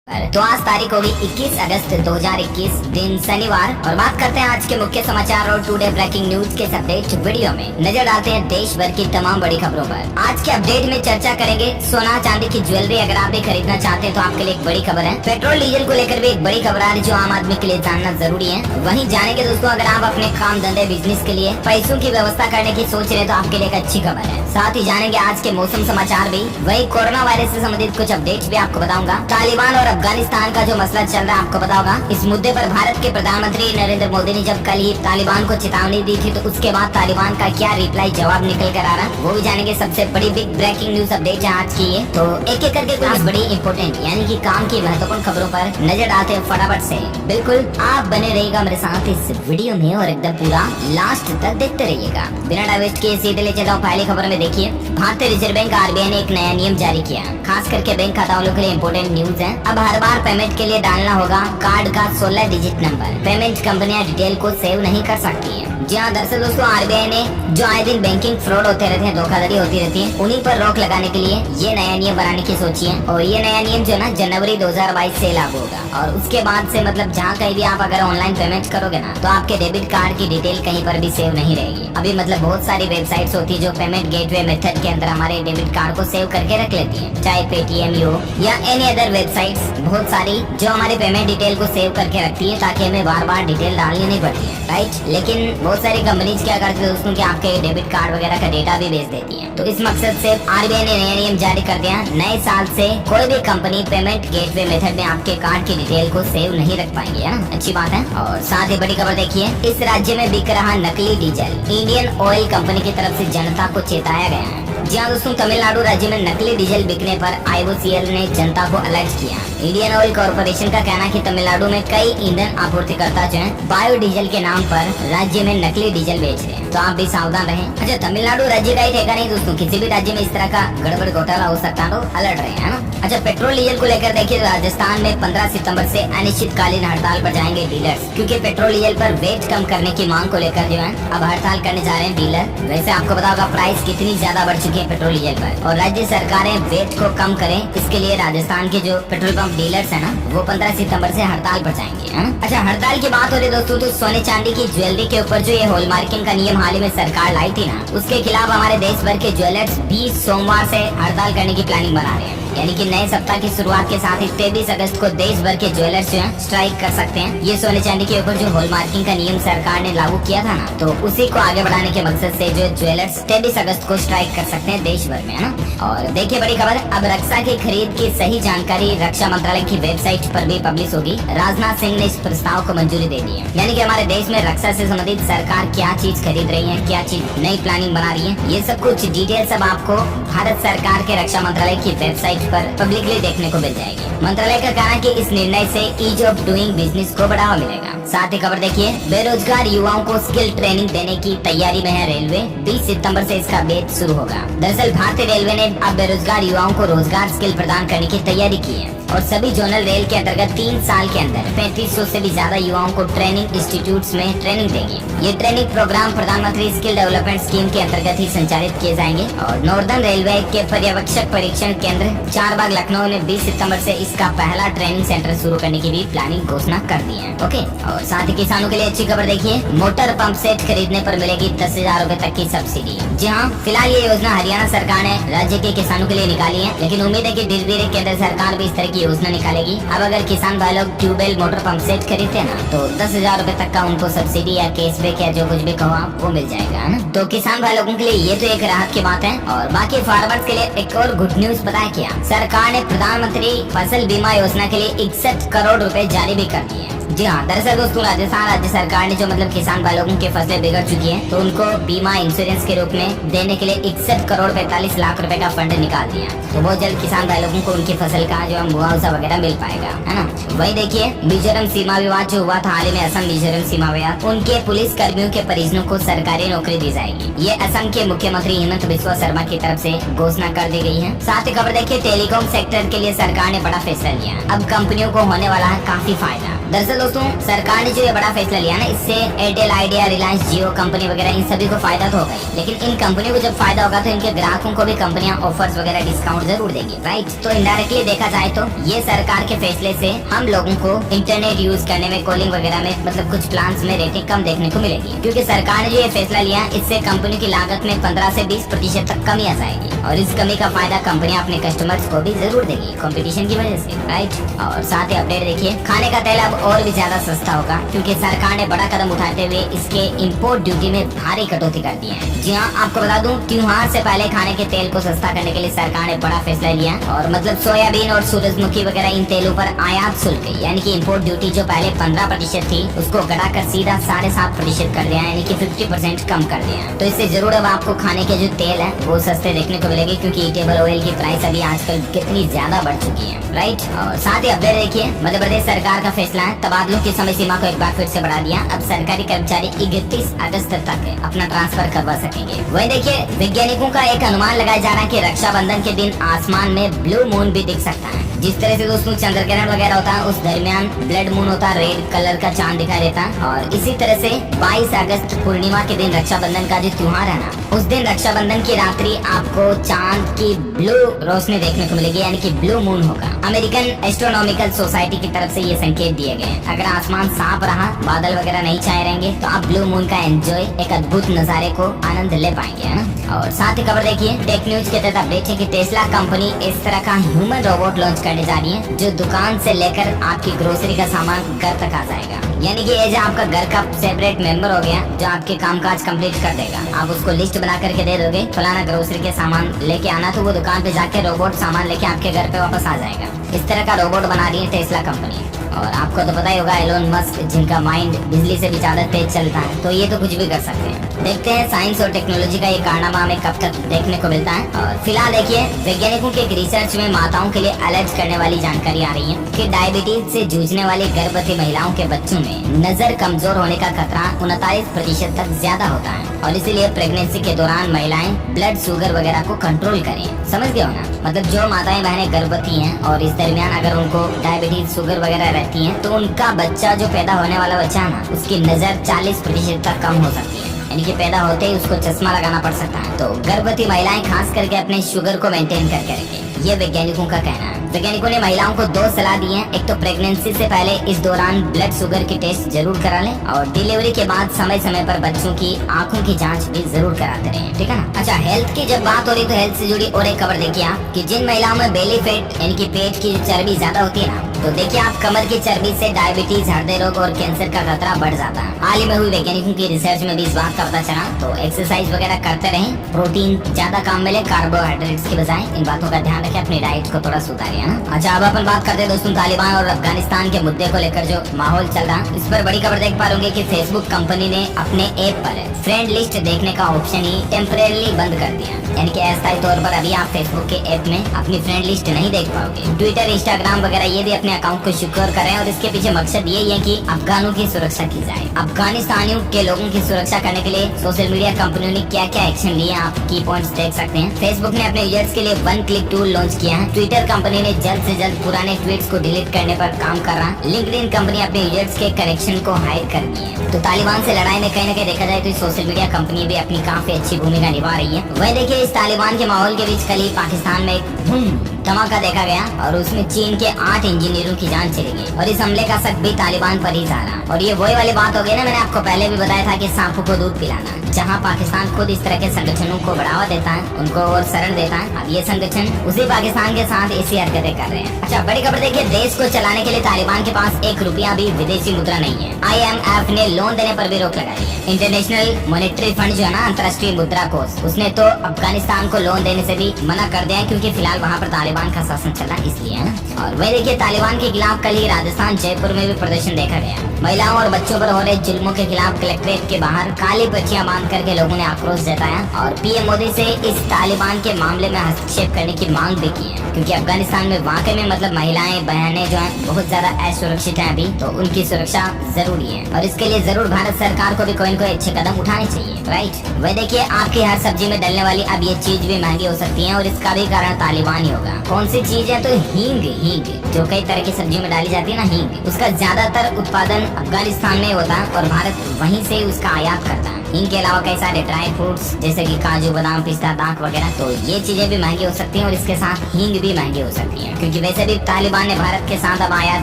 तो आज तारीख होगी 21 अगस्त 2021 दिन शनिवार और बात करते हैं आज के मुख्य समाचार और टुडे ब्रेकिंग न्यूज के अपडेट वीडियो में नजर डालते हैं देश भर की तमाम बड़ी खबरों पर। आज के अपडेट में चर्चा करेंगे सोना चांदी की ज्वेलरी अगर आप भी खरीदना चाहते हैं तो आपके लिए एक बड़ी खबर है। पेट्रोल डीजल को लेकर भी एक बड़ी खबर आ रही जो आम आदमी के लिए जानना जरूरी है। वहीं जानेंगे दोस्तों अगर आप अपने काम धंधे बिजनेस के लिए पैसों की व्यवस्था करने की सोच रहे तो आपके लिए एक अच्छी खबर है। साथ ही जानेंगे आज के मौसम समाचार भी, वही कोरोना वायरस से संबंधित कुछ अपडेट्स भी आपको बताऊंगा। तालिबान और अफगानिस्तान का जो मसला चल रहा है आपको पता होगा। इस मुद्दे पर भारत के प्रधानमंत्री नरेंद्र मोदी ने जब कल ही तालिबान को चेतावनी दी थी तो उसके बाद तालिबान का क्या रिप्लाई जवाब निकल कर आ रहा है वो भी जानेंगे। सबसे बड़ी बिग ब्रेकिंग न्यूज अपडेट है आज की ये, तो एक एक करके कुछ बड़ी इंपोर्टेंट यानी कि काम की महत्वपूर्ण खबरों पर नजर डालते हैं फटाफट से। बिल्कुल आप बने रहिएगा मेरे साथ इस वीडियो में और एकदम पूरा लास्ट तक देखते रहिएगा। बिना टाइम वेस्ट किए सीधे ले चलता हूँ पहली खबर में। देखिए भारतीय रिजर्व बैंक आरबीआई ने एक नया नियम जारी किया, खास करके बैंक खाता वालों के लिए इम्पोर्टेंट न्यूज है। अब हर बार पेमेंट के लिए डालना होगा कार्ड का 16 डिजिट नंबर। पेमेंट कंपनियां डिटेल को सेव नहीं कर सकती है। जी हाँ, दरअसल दोस्तों आरबीआई ने जो आए दिन बैंकिंग फ्रॉड होते रहते हैं, धोखाधड़ी होती रहती है, उन्हीं पर रोक लगाने के लिए ये नया नियम बनाने की सोची है। और ये नया नियम जो ना जनवरी 2022 से लागू होगा और उसके बाद से मतलब जहाँ कहीं भी आप अगर ऑनलाइन पेमेंट करोगे ना तो आपके डेबिट कार्ड की डिटेल कहीं पर भी सेव नहीं रहेगी। अभी मतलब बहुत सारी वेबसाइट्स होती है जो पेमेंट गेटवे मेथड के अंदर हमारे डेबिट कार्ड को सेव करके रख लेती है, चाहे पेटीएम हो या एनी अदर वेबसाइट्स बहुत सारी जो हमारे पेमेंट डिटेल को सेव करके रखती है ताकि हमें बार बार डिटेल डालनी नहीं पड़ती है, राइट। लेकिन बहुत सारी कंपनीज क्या करती है दोस्तों कि आपके डेबिट कार्ड वगैरह का डेटा भी बेच देती है। तो इस मकसद से आरबीआई ने नया नियम जारी कर दिया। नए साल से कोई भी कंपनी पेमेंट गेटवे मेथड में आपके कार्ड की डिटेल को सेव नहीं रख पाएंगे, है ना, अच्छी बात है। और साथ ही बड़ी खबर देखिए, इस राज्य में बिक रहा नकली डीजल, इंडियन ऑयल कंपनी की तरफ से जनता को चेताया गया है। जी हाँ दोस्तों, तमिलनाडु राज्य में नकली डीजल बिकने पर आईओसीएल ने जनता को अलर्ट किया। इंडियन ऑयल कॉर्पोरेशन का कहना है कि तमिलनाडु में कई ईंधन आपूर्तिकर्ता जो हैं बायोडीजल के नाम पर राज्य में नकली डीजल बेच रहे हैं, तो आप भी सावधान रहें। अच्छा, तमिलनाडु राज्य का ही ठेका नहीं दोस्तों, किसी भी राज्य में इस तरह का गड़बड़ घोटाला हो सकता है तो अलर्ट रहे, है ना। अच्छा, पेट्रोल डीजल को लेकर देखिए राजस्थान में 15 सितंबर से अनिश्चितकालीन हड़ताल पर जाएंगे डीलर्स, क्योंकि पेट्रोल डीजल पर वेट कम करने की मांग को लेकर जो है अब हड़ताल करने जा रहे हैं डीलर। वैसे आपको पता होगा प्राइस कितनी ज्यादा बढ़ चुकी है पेट्रोल डीजल पर, और राज्य सरकारें वेट को कम करें इसके लिए राजस्थान के जो पेट्रोल पंप डीलर्स है ना वो 15 सितंबर से हड़ताल पर जाएंगे, है ना। अच्छा, हड़ताल की बात हो रही दोस्तों तो सोने चांदी की ज्वेलरी के ऊपर जो ये हॉलमार्किंग का नियम हाल ही में सरकार लाई थी ना, उसके खिलाफ हमारे देश भर के ज्वेलर्स 20 सोमवार से हड़ताल करने की प्लानिंग बना रहे हैं। यानी कि नए सप्ताह की शुरुआत के साथ ही 23 अगस्त को देश भर के ज्वेलर्स जो है स्ट्राइक कर सकते हैं। ये सोने चांदी के ऊपर जो हॉलमार्किंग का नियम सरकार ने लागू किया था ना, तो उसी को आगे बढ़ाने के मकसद से जो ज्वेलर्स 23 अगस्त को स्ट्राइक कर सकते हैं देश भर में, है ना। और देखिए बड़ी खबर, अब रक्षा की खरीद की सही जानकारी रक्षा मंत्रालय की वेबसाइट पर भी पब्लिश होगी। राजनाथ सिंह ने इस प्रस्ताव को मंजूरी दे दी है। यानी कि हमारे देश में रक्षा से संबंधित सरकार क्या चीज खरीद रही है, क्या चीज नई प्लानिंग बना रही है, ये सब कुछ डिटेल सब आपको भारत सरकार के रक्षा मंत्रालय की वेबसाइट पर पब्लिकली देखने को मिल जाएगी। मंत्रालय का कहना है कि इस निर्णय से ईज ऑफ डूइंग बिजनेस को बढ़ावा मिलेगा। साथ ही खबर देखिए, बेरोजगार युवाओं को स्किल ट्रेनिंग देने की तैयारी में है रेलवे। 20 सितंबर से इसका बैच शुरू होगा। दरअसल भारतीय रेलवे ने अब बेरोजगार युवाओं को रोजगार स्किल प्रदान करने की तैयारी की है और सभी जोनल रेल के अंतर्गत 3 साल के अंदर 3500 से भी ज्यादा युवाओं को ट्रेनिंग इंस्टीट्यूट्स में ट्रेनिंग देगी। ये ट्रेनिंग प्रोग्राम प्रधानमंत्री स्किल डेवलपमेंट स्कीम के अंतर्गत ही संचालित किए जाएंगे। और नॉर्दर्न रेलवे के पर्यवेक्षक परीक्षण केंद्र चारबाग लखनऊ ने 20 सितंबर से इसका पहला ट्रेनिंग सेंटर शुरू करने की भी प्लानिंग घोषणा कर दी है। ओके, और साथ ही किसानों के लिए अच्छी खबर देखिए, मोटर पंप सेट खरीदने पर मिलेगी 10,000 रूपए तक की सब्सिडी। जी हाँ, फिलहाल ये योजना हरियाणा सरकार ने राज्य के किसानों के लिए निकाली है, लेकिन उम्मीद है कि धीरे धीरे केंद्र सरकार भी इस तरह की योजना निकालेगी। अब अगर किसान भाई लोग ट्यूबवेल मोटर पंप सेट खरीदते हैं ना तो 10,000 रूपए तक का उनको सब्सिडी या कैशबैक या जो कुछ भी कहो आप वो मिल जाएगा, है ना। तो किसान भाई लोगों के लिए ये तो एक राहत की बात है। और बाकी फार्मर्स के लिए एक और गुड न्यूज पता है क्या, सरकार ने प्रधानमंत्री फसल बीमा योजना के लिए 61 करोड़ रुपए जारी भी कर दिए। जी हाँ, दरअसल दोस्तों राजस्थान राज्य सरकार ने जो मतलब किसान भाई लोगों की फसलें बिगड़ चुकी हैं तो उनको बीमा इंश्योरेंस के रूप में देने के लिए 61 करोड़ 45 लाख रुपए का फंड निकाल दिया। तो बहुत जल्द किसान भाई लोगों को उनकी फसल का जो मुआवजा वगैरह मिल पाएगा, है ना। वही देखिए, मिजोरम सीमा विवाद जो हुआ था हाल ही में, असम मिजोरम सीमा विवाद, उनके पुलिस कर्मियों के परिजनों को सरकारी नौकरी दी जाएगी। ये असम के मुख्यमंत्री हेमंत बिस्वा शर्मा की तरफ से घोषणा कर दी गई है। साथ ही खबर देखिए, टेलीकॉम सेक्टर के लिए सरकार ने बड़ा फैसला लिया। अब कंपनियों को होने वाला है काफी फायदा। दरअसल दोस्तों सरकार ने जो ये बड़ा फैसला लिया ना, इससे एयरटेल, आइडिया, रिलायंस जियो कंपनी वगैरह इन सभी को फायदा तो होगा ही, लेकिन इन कंपनियों को जब फायदा होगा तो इनके ग्राहकों को भी कंपनियां ऑफर्स वगैरह डिस्काउंट जरूर देगी, राइट। तो इनडायरेक्टली देखा जाए तो ये सरकार के फैसले से हम लोगों को इंटरनेट यूज करने में, कॉलिंग वगैरह में मतलब कुछ प्लान्स में रेटिंग कम देखने को मिलेगी, क्योंकि सरकार ने जो ये फैसला लिया इससे कंपनी की लागत में 15 से 20% तक कमी आ जाएगी, और इस कमी का फायदा कंपनियां अपने कस्टमर्स को भी जरूर देगी कंपटीशन की वजह से, राइट। और साथ ही अपडेट देखिए, खाने का तेल अब और भी ज्यादा सस्ता होगा, क्योंकि सरकार ने बड़ा कदम उठाते हुए इसके इम्पोर्ट ड्यूटी में भारी कटौती कर दी है। जी हाँ, आपको बता दूं त्योहार से पहले खाने के तेल को सस्ता करने के लिए सरकार ने बड़ा फैसला लिया, और मतलब सोयाबीन और सूरजमुखी वगैरह इन तेलों पर आयात शुल्क यानी कि इम्पोर्ट ड्यूटी जो पहले 15% थी उसको घटाकर सीधा 7.5% कर दिया, यानी कि 50% कम कर दिया। तो इससे जरूर अब आपको खाने के जो तेल है वो सस्ते देखने को मिलेंगे, क्योंकि ईटेबल ऑयल की प्राइस अभी आजकल कितनी ज्यादा बढ़ चुकी है, राइट। और साथ ही अपडेट देखिए, मध्य प्रदेश सरकार का फैसला है तबादलों की समय सीमा को एक बार फिर से बढ़ा दिया। अब सरकारी कर्मचारी 31 अगस्त तक अपना ट्रांसफर करवा सकेंगे। वही देखिए, वैज्ञानिकों का एक अनुमान लगाया जा रहा है कि रक्षाबंधन के दिन आसमान में ब्लू मून भी दिख सकता है। जिस तरह से दोस्तों चंद्र ग्रहण वगैरह होता है उस दरमियान ब्लड मून होता है, रेड कलर का चांद दिखाई देता है। और इसी तरह से 22 अगस्त पूर्णिमा के दिन रक्षाबंधन का जो त्योहार है ना, उस दिन रक्षाबंधन की रात्रि आपको चांद की ब्लू रोशनी देखने को मिलेगी, यानी कि ब्लू मून होगा। अमेरिकन एस्ट्रोनॉमिकल सोसाइटी की तरफ से ये संकेत दिए गए। अगर आसमान साफ रहा, बादल वगैरह नहीं छाए रहेंगे, तो आप ब्लू मून का एंजॉय, एक अद्भुत नजारे को आनंद ले पाएंगे, है ना। और साथ ही खबर देखिए, टेक न्यूज के तहत अपडेट है कि टेस्ला कंपनी इस तरह का ह्यूमन रोबोट लॉन्च करने जा रही है जो दुकान से लेकर आपकी ग्रोसरी का सामान घर तक आ जाएगा। यानी कि ये जो आपका घर का सेपरेट मेंबर हो गया जो आपके कामकाज कंप्लीट कर देगा। आप उसको लिस्ट बना करके दे दोगे, फलाना ग्रोसरी के सामान लेके आना, तो वो दुकान पे जाके रोबोट सामान लेके आपके घर पे वापस आ जाएगा। इस तरह का रोबोट बना रही है टेस्ला कंपनी। और आपको तो पता ही होगा एलोन मस्क, जिनका माइंड बिजली से भी ज्यादा तेज चलता है, तो ये तो कुछ भी कर सकते हैं। देखते हैं साइंस और टेक्नोलॉजी का ये कारनामा हमें कब तक देखने को मिलता है। और फिलहाल देखिए, वैज्ञानिकों के एक रिसर्च में माताओं के लिए अलर्ट करने वाली जानकारी आ रही है कि डायबिटीज से जूझने वाली गर्भवती महिलाओं के बच्चों में नजर कमजोर होने का खतरा 39% तक ज्यादा होता है, और इसीलिए प्रेगनेंसी के दौरान महिलाएं ब्लड शुगर वगैरह को कंट्रोल करें। समझ गए हो ना, मतलब जो माताएं बहनें गर्भवती हैं और इस दरमियान अगर उनको डायबिटीज, शुगर वगैरह रहती है, तो उनका बच्चा, जो पैदा होने वाला बच्चा है ना, उसकी नजर 40% तक कम हो सकती है, यानी कि पैदा होते ही उसको चश्मा लगाना पड़ सकता है। तो गर्भवती महिलाएं खास करके अपने शुगर को मेंटेन करके रखें, ये वैज्ञानिकों का कहना है। वैज्ञानिकों ने महिलाओं को 2 सलाह दी है। एक तो प्रेगनेंसी से पहले इस दौरान ब्लड शुगर की टेस्ट जरूर करा लें, और डिलीवरी के बाद समय समय पर बच्चों की आंखों की जांच भी जरूर कराते रहें, ठीक है ना। अच्छा, हेल्थ की जब बात हो रही तो हेल्थ से जुड़ी और एक खबर देखिए आप, कि जिन महिलाओं में बेली फैट यानी कि पेट की चर्बी ज्यादा होती है ना, तो देखिए आप कमर की चर्बी से डायबिटीज, हृदय रोग और कैंसर का खतरा बढ़ जाता है। हाल ही में हुई वैज्ञानिकों की रिसर्च में भी इस बात का पता चला। तो एक्सरसाइज वगैरह करते रहें, प्रोटीन ज्यादा काम मिले कार्बोहाइड्रेट्स की बजाय, इन बातों का ध्यान रखें, अपनी डाइट को थोड़ा सुधारिए। अच्छा, अब अपन बात करते हैं दोस्तों तालिबान और अफगानिस्तान के मुद्दे को लेकर जो माहौल चल रहा है, इस पर बड़ी खबर देख पा रहे होंगे कि फेसबुक कंपनी ने अपने ऐप पर फ्रेंड लिस्ट देखने का ऑप्शन ही टेम्परेरी बंद कर दिया, यानी कि अस्थायी तौर पर अभी आप फेसबुक के ऐप में अपनी फ्रेंड लिस्ट नहीं देख पाओगे। ट्विटर, इंस्टाग्राम वगैरह ये भी अपने अकाउंट को सिक्योर कर रहे हैं, और इसके पीछे मकसद ये है कि अफगानों की सुरक्षा की जाए। अफगानिस्तानियों के लोगों की सुरक्षा करने के लिए सोशल मीडिया कंपनियों ने क्या क्या एक्शन लिए, आप की पॉइंट्स देख सकते हैं। फेसबुक ने अपने यूजर्स के लिए 1 क्लिक टूल लॉन्च किया है। ट्विटर कंपनी ने जल्द से जल्द पुराने ट्वीट्स को डिलीट करने पर काम कर रहा है। लिंक्डइन कंपनी अपने यूजर्स के कनेक्शन को हाइड कर दी है। तो तालिबान से लड़ाई में कहीं न कहीं देखा जाए तो सोशल मीडिया कंपनी भी अपनी काफी अच्छी भूमिका निभा रही है। वही देखिए, इस तालिबान के माहौल के बीच कल ही पाकिस्तान में एक धमाका देखा गया, और उसमें चीन के 8 इंजीनियरों की जान चली गई, और इस हमले का शक भी तालिबान पर ही जा रहा। और ये वही वाली बात हो गई ना, मैंने आपको पहले भी बताया था कि सांपों को दूध पिलाना, जहां पाकिस्तान खुद इस तरह के संगठनों को बढ़ावा देता है, उनको और शरण देता है। अब ये संगठन उसी पाकिस्तान के साथ ऐसी हरकतें कर रहे हैं। अच्छा, बड़ी खबर देखिए, देश को चलाने के लिए तालिबान के पास 1 रुपया भी विदेशी मुद्रा नहीं है। IMF ने लोन देने पर भी रोक लगा दी है। इंटरनेशनल मॉनेटरी फंड जो है ना, अंतर्राष्ट्रीय मुद्रा कोष, उसने तो अफगानिस्तान को लोन देने से भी मना कर दिया है, क्योंकि फिलहाल वहाँ पर तालिबान का शासन चल रहा है, इसलिए है ना। और वही देखिए, तालिबान के खिलाफ कल ही राजस्थान जयपुर में भी प्रदर्शन देखा गया। महिलाओं और बच्चों पर हो रहे जुल्मों के खिलाफ कलेक्ट्रेट के बाहर काली पर्चियां बांध करके लोगों ने आक्रोश जताया, और पीएम मोदी से इस तालिबान के मामले में हस्तक्षेप करने की मांग भी की है, क्योंकि अफगानिस्तान में वाकई में मतलब महिलाएं, बहनें जो हैं बहुत ज्यादा असुरक्षित हैं अभी, तो उनकी सुरक्षा जरूरी है, और इसके लिए जरूर भारत सरकार को भी कोई न कोई अच्छे कदम उठाने चाहिए, राइट। वह देखिए, आपकी हर सब्जी में डलने वाली अब ये चीज भी महंगी हो सकती है, और इसका भी कारण तालिबान ही होगा। कौन सी चीज है, तो हींग। हींग जो कई तरह की सब्जियों में डाली जाती है ना, हींग, उसका ज्यादातर उत्पादन अफगानिस्तान में होता है और भारत वहीं से उसका आयात करता है। हींग के अलावा कई सारे ड्राई फ्रूट्स जैसे कि काजू, बादाम, पिस्ता, दाख वगैरह, तो ये चीजें भी महंगी हो सकती हैं और इसके साथ हींग भी महंगी हो सकती है, क्योंकि वैसे भी तालिबान ने भारत के साथ अब आयात,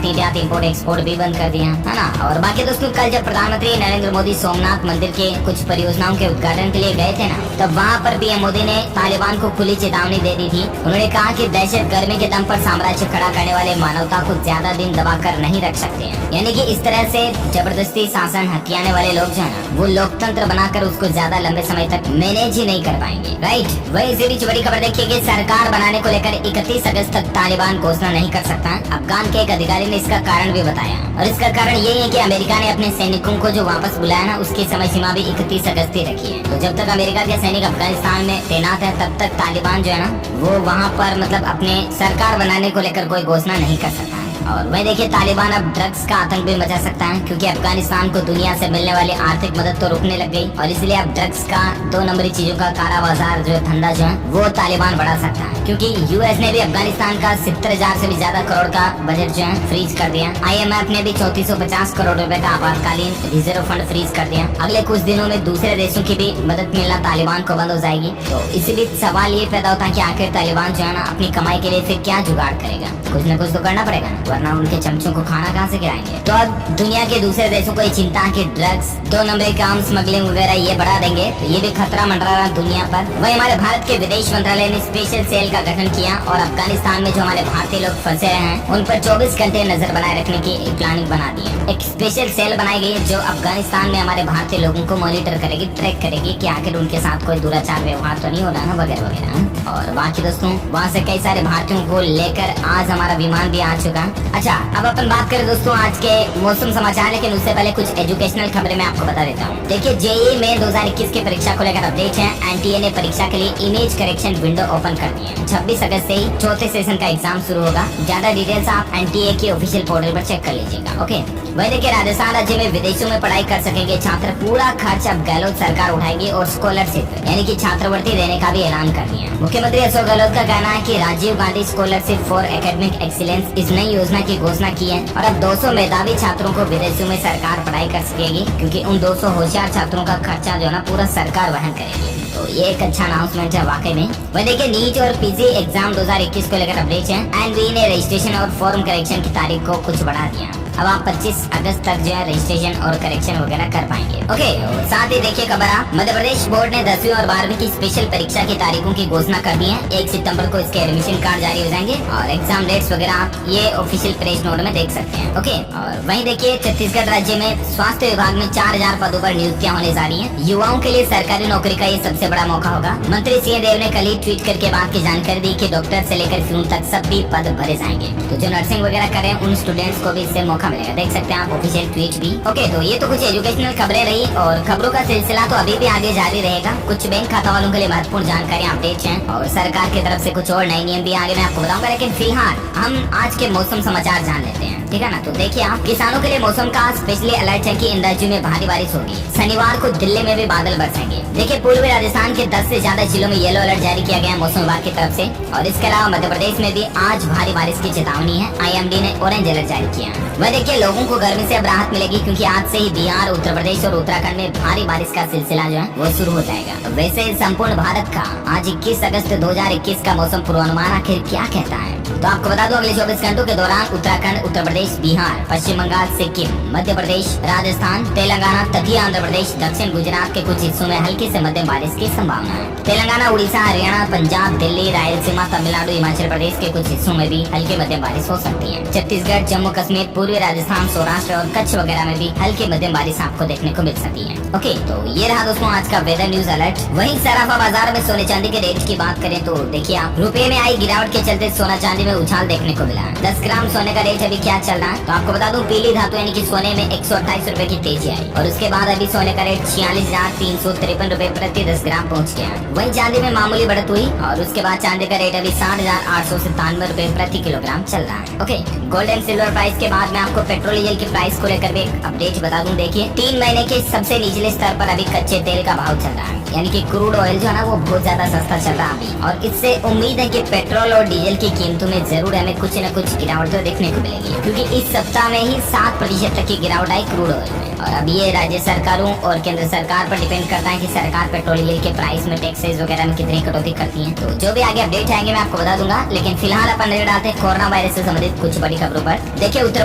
निर्यात, इंपोर्ट, एक्सपोर्ट भी बंद कर दिया है ना। और बाकी दोस्तों, कल जब प्रधानमंत्री नरेंद्र मोदी सोमनाथ मंदिर के कुछ परियोजनाओं के उद्घाटन के लिए गए थे ना, तब वहाँ पर पीएम मोदी ने तालिबान को खुली चेतावनी दे दी थी। उन्होंने कहा कि दहशत गर्मी के दम पर साम्राज्य खड़ा करने वाले मानवता को ज्यादा दिन दबा कर नहीं रख सकते हैं, यानी कि इस तरह से जबरदस्ती शासन हथियाने वाले लोग जो है ना, वो लोकतंत्र बनाकर उसको ज्यादा लंबे समय तक मैनेज ही नहीं कर पाएंगे। राइट, वही इसी बीच बड़ी खबर देखिए कि सरकार बनाने को लेकर 31 अगस्त तक तालिबान घोषणा नहीं कर सकता। अफगान के एक अधिकारी ने इसका कारण भी बताया और इसका कारण यही है कि अमेरिका ने अपने सैनिकों को जो वापस बुलाया ना, उसकी समय सीमा भी 31 अगस्त ही रखी है। तो जब तक अमेरिका के सैनिक अफगानिस्तान में तैनात है, तब तक तालिबान जो है ना, वो वहाँ पर मतलब अपने सरकार बनाने को लेकर कोई घोषणा नहीं कर सकता है। और वही देखिए, तालिबान अब ड्रग्स का आतंक भी मचा सकता है, क्योंकि अफगानिस्तान को दुनिया से मिलने वाली आर्थिक मदद तो रुकने लग गई और इसलिए अब ड्रग्स का 2 नंबरी चीजों का काला बाजार जो धंधा जो है वो तालिबान बढ़ा सकता है, क्योंकि यूएस ने भी अफगानिस्तान का 70,000 से भी ज्यादा करोड़ का बजट जो है फ्रीज कर दिया। IMF ने भी 3450 करोड़ रुपए का आपातकालीन रिजर्व फंड फ्रीज कर दिया। अगले कुछ दिनों में दूसरे देशों की भी मदद मिलना तालिबान को बंद हो जाएगी। तो इसी बीच सवाल ये पैदा होता है कि आखिर तालिबान जो है ना, अपनी कमाई के लिए फिर क्या जुगाड़ करेगा। कुछ न कुछ तो करना पड़ेगा ना, वरना उनके चमचों को खाना कहाँ से खिलाएंगे। तो अब दुनिया के दूसरे देशों को ये चिंता है कि ड्रग्स, 2 नंबरी काम, स्मगलिंग वगैरह ये बढ़ा देंगे, तो ये भी खतरा मंडरा रहा दुनिया पर। वही हमारे भारत के विदेश मंत्रालय ने स्पेशल सेल का गठन किया और अफगानिस्तान में जो हमारे भारतीय लोग फंसे हैं उन पर 24 घंटे नजर बनाए रखने की एक प्लानिंग बना दी है। एक स्पेशल सेल बनाई गई है जो अफगानिस्तान में हमारे भारतीय लोगों को मॉनिटर करेगी, ट्रैक करेगी कि आखिर उनके साथ कोई दुराचार व्यवहार तो नहीं हो रहा ना, वगैरह वगैरह। और बाकी दोस्तों, वहाँ से कई सारे भारतीयों को लेकर आज हमारा विमान भी आ चुका है। अच्छा, अब अपन बात करें दोस्तों आज के मौसम समाचार, लेकिन उससे पहले कुछ एजुकेशनल खबरें मैं आपको बता देता हूँ। देखिए, जेईई में 2021 की परीक्षा को लेकर अपडेट है। एनटीए ने परीक्षा के लिए इमेज करेक्शन विंडो ओपन कर दी है। 26 अगस्त से ही चौथे सेशन का एग्जाम शुरू होगा। ज्यादा डिटेल्स आप एनटीए के ऑफिशियल पोर्टल पर चेक कर लीजिएगा। ओके, वही देखिए, राजस्थान राज्य में विदेशों में पढ़ाई कर सकेंगे छात्र। पूरा खर्च अब गहलोत सरकार उठाएगी और स्कॉलरशिप यानी कि छात्रवृत्ति देने का भी ऐलान कर दिया। मुख्यमंत्री अशोक गहलोत का कहना है कि Rajiv Gandhi scholarship for academic excellence इस नई योजना की घोषणा की है और अब 200 मेधावी छात्रों को विदेशों में सरकार पढ़ाई कर सकेगी, क्योंकि उन 200 होशियार छात्रों का खर्चा जो है ना पूरा सरकार वहन करेगी। तो ये एक अच्छा अनाउंसमेंट है वाकई में। वही देखिए, नीट और पीजी एग्जाम 2021 को लेकर अपडेट है। एनवीए ने रजिस्ट्रेशन और फॉर्म करेक्शन की तारीख को कुछ बढ़ा दिया। अब आप 25 अगस्त तक जो है रजिस्ट्रेशन और करेक्शन वगैरह कर पाएंगे। ओके, साथ ही देखिए खबर, मध्य प्रदेश बोर्ड ने 10वीं और 12वीं की स्पेशल परीक्षा की तारीखों की घोषणा कर दी है। 1 सितंबर को इसके एडमिशन कार्ड जारी हो जाएंगे और एग्जाम डेट्स वगैरह आप ये ऑफिशियल प्रेस नोट में देख सकते हैं। ओके, और वहीं देखिए, छत्तीसगढ़ राज्य में स्वास्थ्य विभाग में 4000 पदों पर नियुक्तियां होने जा रही है। युवाओं के लिए सरकारी नौकरी का ये सबसे बड़ा मौका होगा। मंत्री सिंह देव ने कल ही ट्वीट करके बात की जानकारी दी कि डॉक्टर से लेकर फ्यून तक सभी पद भरे जाएंगे। तो जो नर्सिंग वगैरह कर रहे हैं उन स्टूडेंट्स को भी इससे मौका मिलेगा। देख सकते हैं आप ऑफिशियल ट्वीट भी। ओके, तो ये तो कुछ एजुकेशनल खबरें रही और खबरों का सिलसिला तो अभी भी आगे जारी रहेगा। कुछ बैंक खाता वालों के लिए महत्वपूर्ण जानकारी अपडेट है और सरकार की तरफ से कुछ और नए नियम भी आगे मैं आपको बताऊंगा। लेकिन फिलहाल हम आज के मौसम समाचार जान लेते हैं, ठीक है ना। तो देखिए, आप किसानों के लिए मौसम का स्पेशली अलर्ट है कि इन राज्यों में भारी बारिश होगी। शनिवार को दिल्ली में भी बादल बरसेंगे। देखिए, पूर्वी राजस्थान के 10 से ज्यादा जिलों में येलो अलर्ट जारी किया गया है मौसम विभाग की तरफ से और इसके अलावा मध्य प्रदेश में भी आज भारी बारिश की चेतावनी है। IMD ने ऑरेंज अलर्ट जारी किया है। वह देखिए, लोगों को गर्मी से अब राहत मिलेगी, क्योंकि आज से ही बिहार, उत्तर प्रदेश और उत्तराखंड में भारी बारिश का सिलसिला जो है वो शुरू हो जाएगा। वैसे संपूर्ण भारत का आज 21 अगस्त 2021 का मौसम पूर्वानुमान आखिर क्या कहता है, तो आपको बता दूं, अगले 24 घंटों के दौरान उत्तराखंड, उत्तर प्रदेश, बिहार, पश्चिम बंगाल, सिक्किम, मध्य प्रदेश, राजस्थान, तेलंगाना, तटीय आंध्र प्रदेश, दक्षिण गुजरात के कुछ हिस्सों में हल्की से मध्यम बारिश की संभावना है। तेलंगाना, उड़ीसा, हरियाणा, पंजाब, दिल्ली, रायलसीमा, तमिलनाडु, हिमाचल प्रदेश के कुछ हिस्सों में भी हल्की मध्यम बारिश हो सकती है। छत्तीसगढ़, जम्मू कश्मीर, पूर्वी राजस्थान, सौराष्ट्र और कच्छ वगैरह में भी हल्की मध्यम बारिश आपको देखने को मिल सकती है। ओके, तो ये रहा दोस्तों आज का वेदर न्यूज अलर्ट। वहीं सराफा बाजार में सोने चांदी के रेट की बात करें तो देखिए, आप रुपए में आई गिरावट के चलते सोना चांदी चांदी में उछाल देखने को मिला। 10 ग्राम सोने का रेट अभी क्या चल रहा है तो आपको बता दूं, पीली धातु यानी कि सोने में 128 रुपए की तेजी आई और उसके बाद अभी सोने का रेट 46,353 रुपए प्रति 10 ग्राम पहुंच गया। वहीं चांदी में मामूली बढ़त हुई और उसके बाद चांदी का रेट अभी 60,897 रुपए प्रति किलोग्राम चल रहा है। Okay, gold and silver price के बाद मैं आपको पेट्रोल डीजल की प्राइस को लेकर भी एक अपडेट बता दूं। देखिए, 3 महीने के सबसे निचले स्तर पर अभी कच्चे तेल का भाव चल रहा है, यानी कि क्रूड ऑयल जो है ना वो बहुत ज्यादा सस्ता चल रहा है अभी, और इससे उम्मीद है कि पेट्रोल और डीजल की कीमतों में जरूर हमें कुछ न कुछ गिरावट तो देखने को मिलेगी, क्योंकि इस सप्ताह में ही 7% तक की गिरावट आई क्रूड ऑयल में। और अब ये राज्य सरकारों और केंद्र सरकार पर डिपेंड करता है कि सरकार पेट्रोल डीजल के प्राइस में टैक्सेस वगैरह में कितनी कटौती करती है। तो जो भी आगे अपडेट आएंगे मैं आपको बता दूंगा, लेकिन फिलहाल अपन नजर डालते हैं कोरोना वायरस से संबंधित कुछ बड़ी खबरों पर। देखिए, उत्तर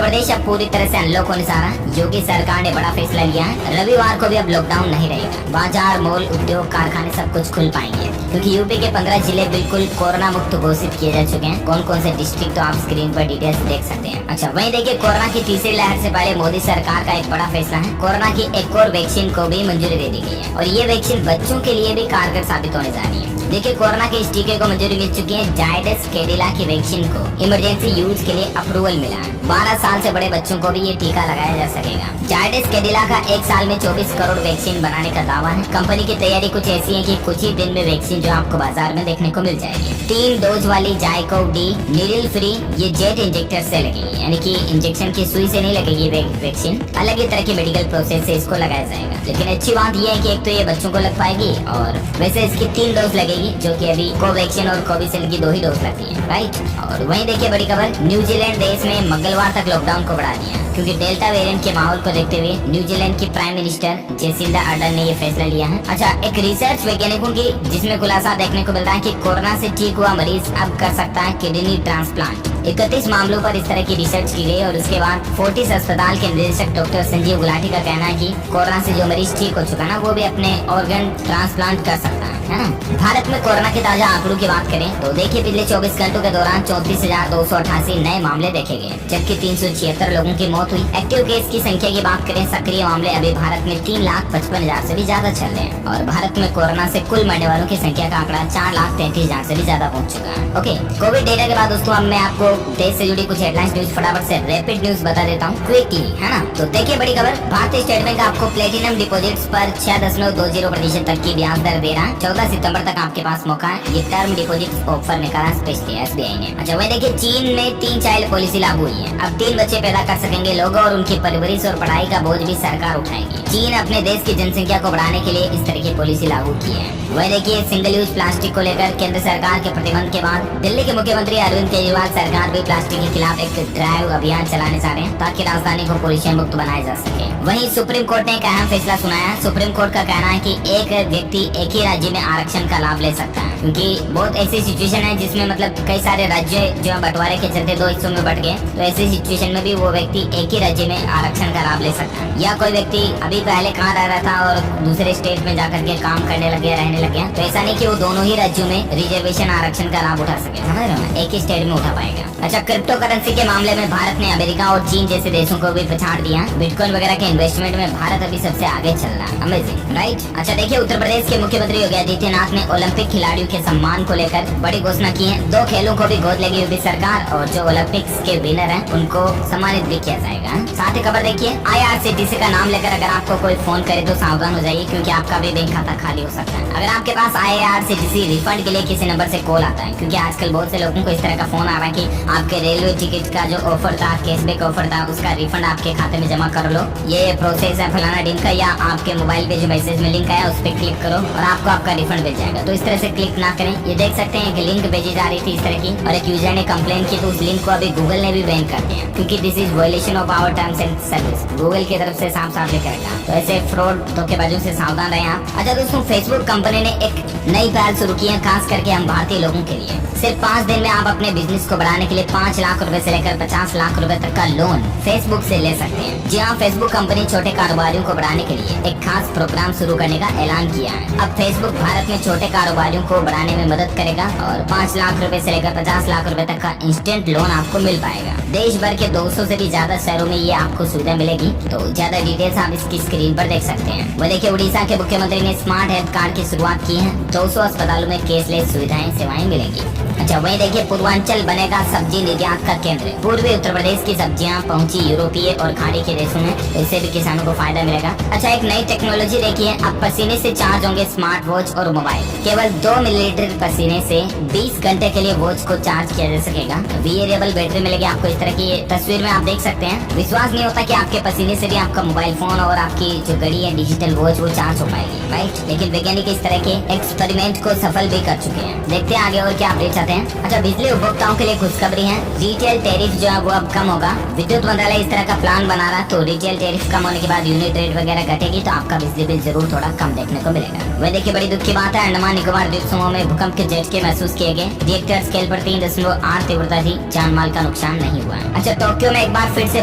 प्रदेश अब पूरी तरह से अनलॉक होने जा रहा है। योगी सरकार ने बड़ा फैसला लिया है, रविवार को भी अब लॉकडाउन नहीं रहेगा। बाजार, मॉल, उद्योग, कारखाने सब कुछ खुल पाएंगे, क्योंकि यूपी के 15 जिले बिल्कुल कोरोना मुक्त घोषित किए जा चुके हैं। कौन कौन से डिस्ट्रिक्ट तो आप स्क्रीन पर डिटेल्स देख सकते हैं। अच्छा, वहीं देखिए, कोरोना की तीसरी लहर से पहले मोदी सरकार का एक बड़ा फैसला है। कोरोना की एक और वैक्सीन को भी मंजूरी दे दी गई है और ये वैक्सीन बच्चों के लिए भी कारगर साबित होने जा रही है। देखिए, कोरोना के इस टीके को मंजूरी मिल चुकी है। जायडस कैडिला की वैक्सीन को इमरजेंसी यूज के लिए अप्रूवल मिला है। 12 साल से बड़े बच्चों को भी ये टीका लगाया जा सकेगा। जायडस कैडिला का 1 साल में 24 करोड़ वैक्सीन बनाने का दावा है। कंपनी की तैयारी कुछ ऐसी है कि कुछ ही दिन में वैक्सीन जो आपको बाजार में देखने को मिल जाएगी। 3 डोज वाली जाइकोव डी नीडल फ्री ये जेट इंजेक्टर से लगेगी, यानी कि इंजेक्शन की सुई से नहीं लगेगी वैक्सीन, अलग ही तरह की मेडिकल प्रोसेस से इसको लगाया जाएगा। लेकिन अच्छी बात यह है कि एक तो ये बच्चों को लग पाएगी और वैसे इसकी 3 डोज लगेगी, जो कि अभी कोवैक्सीन और कोविशील्ड की 2 ही डोज लगती है, राइट। और वहीं देखिए, बड़ी खबर, न्यूजीलैंड देश में मंगलवार तक लॉकडाउन को बढ़ा दिया, क्योंकि डेल्टा वेरिएंट के माहौल को देखते हुए न्यूजीलैंड की प्राइम मिनिस्टर जेसिंडा अर्डर्न ने ये फैसला लिया है। अच्छा, एक रिसर्च वैज्ञानिकों की जिसमें खुलासा देखने को मिल रहा है कि कोरोना से ठीक हुआ मरीज अब कर सकता है किडनी ट्रांसप्लांट। 31 मामलों पर इस तरह की रिसर्च की गई और उसके बाद फोर्टिस अस्पताल के निदेशक डॉक्टर संजीव गुलाटी का कहना है कि कोरोना से जो मरीज ठीक हो चुका है ना, वो भी अपने ऑर्गन ट्रांसप्लांट कर सकता है ना। भारत में कोरोना के ताजा आंकड़ों की बात करें तो देखिए, पिछले 24 घंटों के दौरान 34,288 नए मामले देखे गए, जबकि 376 लोगों की मौत हुई। एक्टिव केस की संख्या की बात करें, सक्रिय मामले अभी भारत में 3,55,000 से भी ज्यादा चल रहे हैं और भारत में कोरोना से कुल मरने वालों की संख्या का आंकड़ा 4,33,000 से भी ज्यादा पहुंच चुका है। ओके, कोविड डेटा के बाद दोस्तों अब मैं आपको देश से जुड़ी कुछ हेडलाइंस न्यूज फटाफट से रैपिड न्यूज बता देता हूँ क्विकली, है ना। तो देखिए, बड़ी खबर, भारतीय स्टेट बैंक आपको प्लेटिनम डिपॉजिट्स पर 6.20% तक की ब्याज दर दे रहा है। 14 सितंबर तक आपके पास मौका है। ये टर्म डिपॉजिट ऑफर निकाला स्पेशली एसबीआई ने। अच्छा, वही देखिए, चीन में 3 चाइल्ड पॉलिसी लागू हुई है। अब 3 बच्चे पैदा कर सकेंगे लोग और उनकी परवरिश और पढ़ाई का बोझ भी सरकार उठाएगी। चीन अपने देश की जनसंख्या को बढ़ाने के लिए इस तरह की पॉलिसी लागू की है। वही देखिए, सिंगल यूज प्लास्टिक को लेकर केंद्र सरकार के प्रतिबंध के बाद दिल्ली के मुख्यमंत्री अरविंद केजरीवाल सरकार भी प्लास्टिक के खिलाफ एक ड्राइव अभियान चलाने जा रहे हैं, ताकि राजधानी को पोल्यूशन मुक्त बनाया जा सके। वहीं सुप्रीम कोर्ट ने एक अहम फैसला सुनाया। सुप्रीम कोर्ट का कहना है कि एक व्यक्ति एक ही राज्य में आरक्षण का लाभ ले सकता है, क्योंकि बहुत ऐसी सिचुएशन है जिसमें मतलब कई सारे राज्य जो बंटवारे के चलते 2 हिस्सों में बट गए, तो ऐसी सिचुएशन में भी वो व्यक्ति एक ही राज्य में आरक्षण का लाभ ले सकता है। या कोई व्यक्ति अभी पहले कहाँ रह रहा था और दूसरे स्टेट में जाकर के काम करने लग गया, रहने लग गया, तो ऐसा नहीं कि वो दोनों ही राज्यों में रिजर्वेशन आरक्षण का लाभ उठा सके, समझ रहे हो, एक ही स्टेट में उठा पाएगा। अच्छा, क्रिप्टो करेंसी के मामले में भारत ने अमेरिका और चीन जैसे देशों को भी पछाड़ दिया। बिटकॉइन वगैरह के इन्वेस्टमेंट में भारत अभी सबसे आगे चल रहा है, अमेजिंग, राइट। अच्छा, देखिए, उत्तर प्रदेश के मुख्यमंत्री योगी आदित्यनाथ ने ओलंपिक खिलाड़ियों के सम्मान को लेकर बड़ी घोषणा की है। 2 खेलों को भी गोद लेगी योगी सरकार और जो ओलंपिक्स के विनर हैं उनको सम्मानित भी किया जाएगा। साथ ही खबर देखिए, IRCTC का नाम लेकर अगर आपको कोई फोन करे तो सावधान हो जाइए, क्योंकि आपका भी बैंक खाता खाली हो सकता है। अगर आपके पास IRCTC रिफंड के लिए किसी नंबर से कॉल आता है, क्योंकि आजकल बहुत से लोगों को इस तरह का फोन आ रहा है कि आपके रेलवे टिकट का जो ऑफर था, कैशबैक ऑफर था, उसका रिफंड आपके खाते में जमा कर लो, ये प्रोसेस है फलाना दिन का, या आपके मोबाइल पे जो मैसेज में लिंक आया उस पर क्लिक करो और आपको आपका रिफंड मिल जाएगा। तो इस तरह से क्लिक ना करें। ये देख सकते हैं कि लिंक भेजी जा रही थी इस तरह की, और एक यूजर ने कंप्लेन की, तो उस लिंक को अभी गूगल ने भी बैन कर दिया, क्योंकि this is violation of our terms and service. Google की तरफ से साफ साफ लिखा रखा, तो ऐसे फ्रॉड धोखेबाजों से सावधान रहें आप। अच्छा दोस्तों, फेसबुक कंपनी ने एक नई पहल शुरू की है, खास करके हम भारतीय लोगों के लिए। सिर्फ 5 दिन में आप अपने बिजनेस को बढ़ाने के लिए 5 लाख रुपए से लेकर 50 लाख रुपए तक का लोन फेसबुक से ले सकते हैं। जी हाँ, फेसबुक कंपनी छोटे कारोबारियों को बढ़ाने के लिए एक खास प्रोग्राम शुरू करने का ऐलान किया है। अब फेसबुक भारत में छोटे कारोबारियों को बढ़ाने में मदद करेगा और 5 लाख रुपए से लेकर 50 लाख रुपए तक का इंस्टेंट लोन आपको मिल पाएगा। देश भर के 200 से भी ज्यादा शहरों में ये आपको सुविधा मिलेगी। तो ज्यादा डिटेल्स आप इसकी स्क्रीन पर देख सकते हैं। वो देखिए, उड़ीसा के मुख्यमंत्री ने स्मार्ट हेल्थ कार्ड की शुरुआत की है। 200 अस्पतालों में कैशलेस सुविधाएं सेवाएं मिलेंगी। अच्छा, वहीं देखिए, पूर्वांचल बनेगा सब्जी निर्यात का केंद्र। पूर्वी उत्तर प्रदेश की सब्जियां पहुंची यूरोपीय और खाड़ी के देशों में, तो इससे भी किसानों को फायदा मिलेगा। अच्छा, एक नई टेक्नोलॉजी देखिए, अब पसीने से चार्ज होंगे स्मार्ट वॉच और मोबाइल। केवल 2 मिलीलीटर पसीने से 20 घंटे के लिए वॉच को चार्ज किया जा सकेगा। वेरिएबल बैटरी मिलेगी आपको। इस तरह की तस्वीर में आप देख सकते हैं। विश्वास नहीं होता कि आपके पसीने से भी आपका मोबाइल फोन और आपकी जो घड़ी है डिजिटल वॉच वो चार्ज हो पाएगी, राइट। लेकिन वैज्ञानिक इस तरह के एक्सपेरिमेंट को सफल भी कर चुके हैं। देखते हैं आगे और क्या अपडेट चाहते हैं। अच्छा, बिजली उपभोक्ताओं के लिए खुशखबरी है। रिटेल टैरिफ जो है वो अब कम होगा। विद्युत मंत्रालय इस तरह का प्लान बना रहा है, तो रिटेल टैरिफ कम होने के बाद यूनिट रेट वगैरह घटेगी, तो आपका बिजली बिल जरूर थोड़ा कम देखने को मिलेगा। वह देखिए, बड़ी दुख की बात है, अंडमान निकोबार द्वीप समूह में भूकंप के झटके महसूस किए गए। रिएक्टर स्केल पर 3.8 तीव्रता थी। जान माल का नुकसान नहीं हुआ। अच्छा, टोक्यो में एक बार फिर से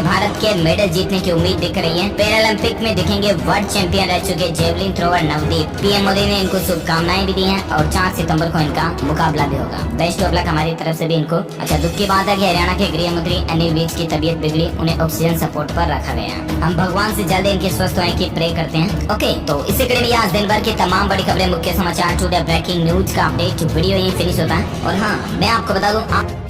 भारत के मेडल जीतने की उम्मीद दिख रही है। पैरालंपिक में दिखेंगे वर्ल्ड चैंपियन रह चुके javelin thrower Navdeep. PM Modi ने इनको शुभकामनाएं भी दी हैं और 4 सितंबर को इनका मुकाबला भी होगा। बेस्ट ऑफ लक हमारी तरफ से भी इनको। अच्छा, दुख की बात है कि हरियाणा के गृह मंत्री अनिल विज की तबीयत बिगड़ी, उन्हें ऑक्सीजन सपोर्ट पर रखा गया। हम भगवान से जल्द इनके स्वस्थ होने की प्रे करते हैं। ओके, तो इससे कड़ी आज दिन भर की तमाम बड़ी खबरें, मुख्य समाचार, टुडे ब्रेकिंग न्यूज का अपडेट वीडियो यही फिनिश होता है। और हाँ, मैं आपको बता दूं, आप